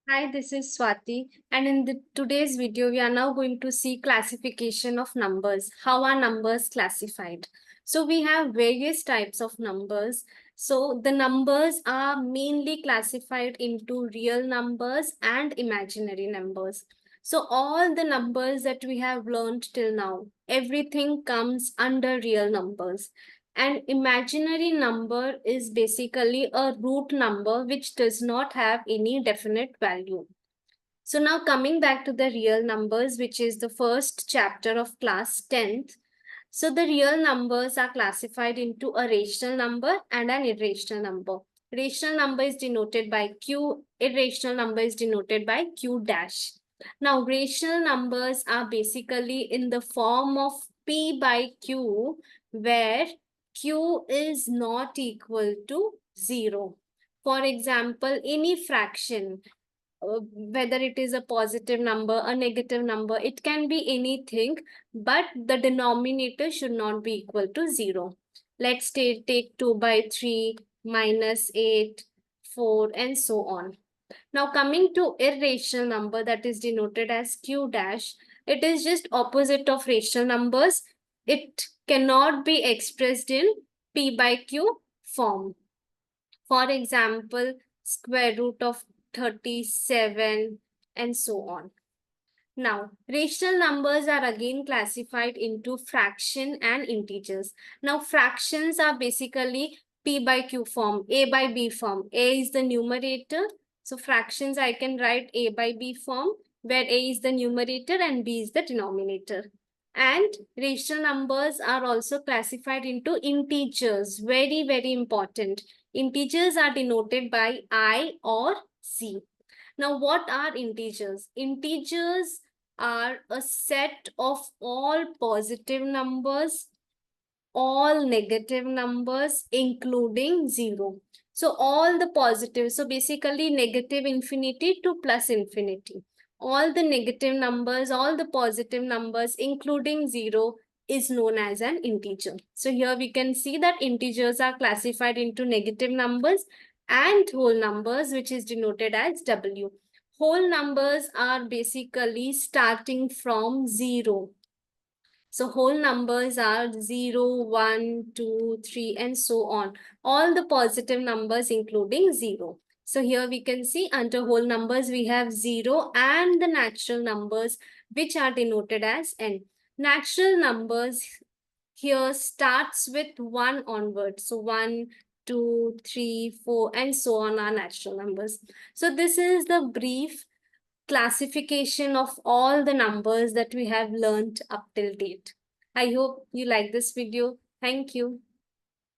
Hi, this is Swati, and in today's video, we are now going to see classification of numbers. How are numbers classified? So we have various types of numbers. So the numbers are mainly classified into real numbers and imaginary numbers. So all the numbers that we have learned till now, everything comes under real numbers. An imaginary number is basically a root number which does not have any definite value. So now coming back to the real numbers, which is the first chapter of class 10th. So the real numbers are classified into a rational number and an irrational number. Rational number is denoted by Q, irrational number is denoted by Q dash. Now rational numbers are basically in the form of P by Q, where Q is not equal to 0. For example, any fraction, whether it is a positive number, a negative number, it can be anything, but the denominator should not be equal to 0. Let's take 2 by 3, minus 8, 4, and so on. Now coming to irrational number, that is denoted as Q dash, it is just opposite of rational numbers. It cannot be expressed in P by Q form. For example, square root of 37 and so on. Now, rational numbers are again classified into fraction and integers. Now, fractions are basically P by Q form, A by B form. A is the numerator. So, fractions I can write A by B form, where A is the numerator and B is the denominator. And rational numbers are also classified into integers. Very, very important. Integers are denoted by I or C. Now, what are integers? Integers are a set of all positive numbers, all negative numbers, including 0. So, all the positive, so basically negative infinity to plus infinity. All the negative numbers, all the positive numbers, including 0, is known as an integer. So, here we can see that integers are classified into negative numbers and whole numbers, which is denoted as W. Whole numbers are basically starting from 0. So whole numbers are 0, 1, 2, 3, and so on. All the positive numbers including 0. So here we can see under whole numbers, we have 0 and the natural numbers, which are denoted as n. Natural numbers here starts with 1 onward. So 1, 2, 3, 4, and so on are natural numbers. So this is the brief classification of all the numbers that we have learned up till date. I hope you like this video. Thank you.